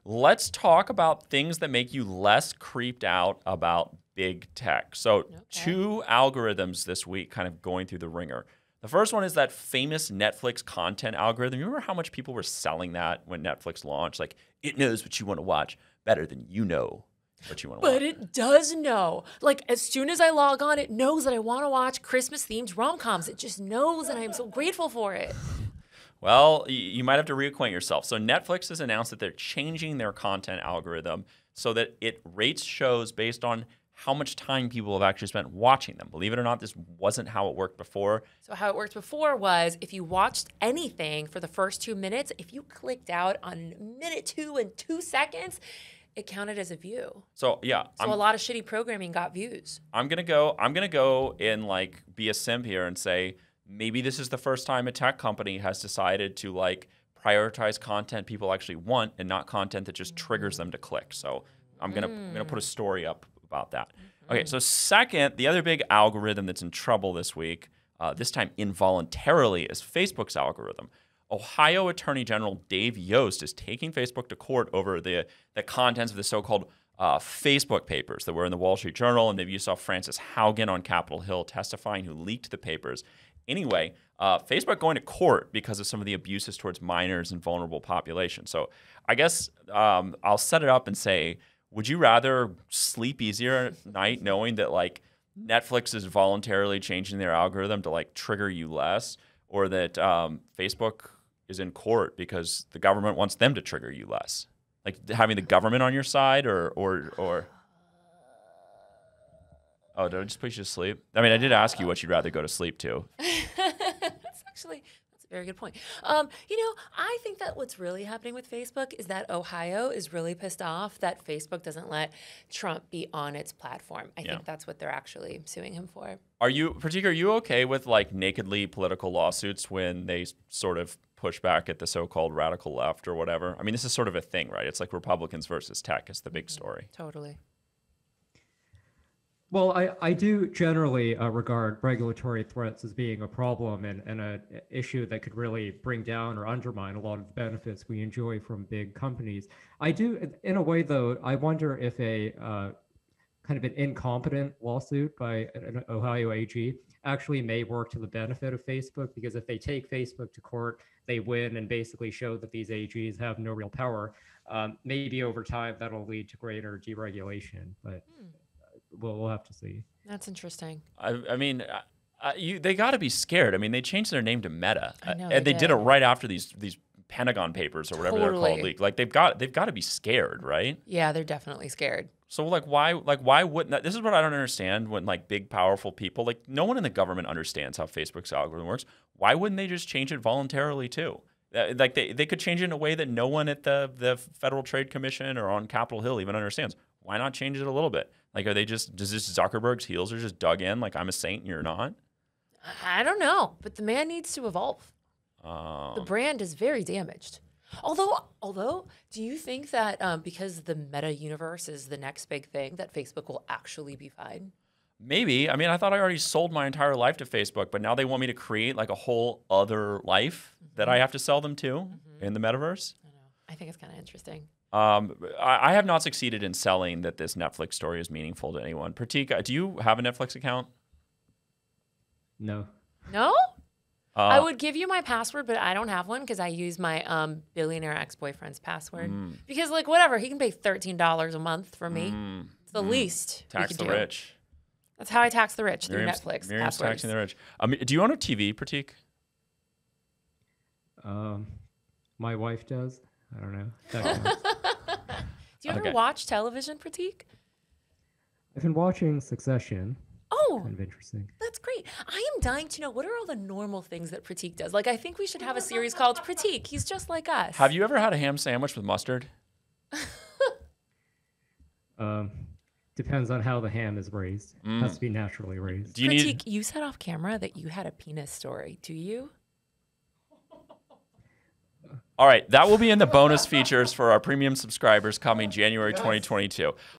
let's talk about things that make you less creeped out about big tech. So two algorithms this week kind of going through the ringer. The first one is that famous Netflix content algorithm. You remember how much people were selling that when Netflix launched? Like, it knows what you want to watch better than you know what you want to watch. But it does know. Like, as soon as I log on, it knows that I want to watch Christmas-themed rom-coms. It just knows, and I'm so grateful for it. Well, you might have to reacquaint yourself. So Netflix has announced that they're changing their content algorithm so that it rates shows based on how much time people have actually spent watching them. Believe it or not, this wasn't how it worked before. So how it worked before was if you watched anything for the first 2 minutes, if you clicked out on minute 2 and 2 seconds, it counted as a view. So yeah, So a lot of shitty programming got views. I'm gonna go and like be a simp here and say maybe this is the first time a tech company has decided to like prioritize content people actually want and not content that just triggers them to click. So I'm gonna put a story up about that. Okay, so second, the other big algorithm that's in trouble this week, this time involuntarily, is Facebook's algorithm. Ohio Attorney General Dave Yost is taking Facebook to court over the contents of the so-called Facebook papers that were in the Wall Street Journal, and maybe you saw Frances Haugen on Capitol Hill testifying, who leaked the papers. Anyway, Facebook going to court because of some of the abuses towards minors and vulnerable populations. So I guess I'll set it up and say, would you rather sleep easier at night knowing that like Netflix is voluntarily changing their algorithm to like trigger you less, or that Facebook is in court because the government wants them to trigger you less? Like having the government on your side, or oh, did I just put you to sleep? I mean, I did ask you what you'd rather go to sleep to. That's a very good point. I think that what's really happening with Facebook is that Ohio is really pissed off that Facebook doesn't let Trump be on its platform. I think that's what they're actually suing him for. Are you okay with like nakedly political lawsuits when they sort of push back at the so-called radical left or whatever? I mean, this is sort of a thing, right? It's like Republicans versus tech is the big story. Totally. Well, I do generally regard regulatory threats as being a problem and an issue that could really bring down or undermine a lot of the benefits we enjoy from big companies. I do, in a way, though, I wonder if a kind of an incompetent lawsuit by an Ohio AG actually may work to the benefit of Facebook, because if they take Facebook to court, they win and basically show that these AGs have no real power. Maybe over time that'll lead to greater deregulation, but we'll have to see. That's interesting. I mean, they got to be scared. I mean, they changed their name to Meta, I know and they did it did. right after these Pentagon papers or whatever they're called leaked. Like they've got to be scared, right? Yeah, they're definitely scared. So why wouldn't that? This is what I don't understand when like big powerful people, like no one in the government understands how Facebook's algorithm works. Why wouldn't they just change it voluntarily too? Like they could change it in a way that no one at the Federal Trade Commission or on Capitol Hill even understands. Why not change it a little bit? Like, does this Zuckerberg's heels are just dug in? Like, I'm a saint and you're not? I don't know, but the man needs to evolve. The brand is very damaged. Although, do you think that because the meta universe is the next big thing, that Facebook will actually be fine? Maybe. I mean, I thought I already sold my entire life to Facebook, but now they want me to create like a whole other life that I have to sell them to in the metaverse. I know. I think it's kind of interesting. I have not succeeded in selling that this Netflix story is meaningful to anyone. Pratik, do you have a Netflix account? No. No? I would give you my password, but I don't have one because I use my billionaire ex-boyfriend's password. Because, like, whatever, he can pay $13 a month for me. It's the least Tax we the could do. rich. That's how I tax the rich through Miriam's Netflix. Miriam's passwords. taxing the rich. Do you own a TV, Pratik? My wife does. I don't know. That counts. Do you ever Okay. watch television, Pratik? I've been watching Succession. Oh, Kind of interesting. that's great. I am dying to know, what are all the normal things that Pratik does? Like, I think we should have a series called Pratik. He's just like us. Have you ever had a ham sandwich with mustard? Depends on how the ham is raised. Has to be naturally raised. Do you Pratik, need? you said off camera that you had a penis story. Do you? All right, that will be in the bonus features for our premium subscribers coming January 2022.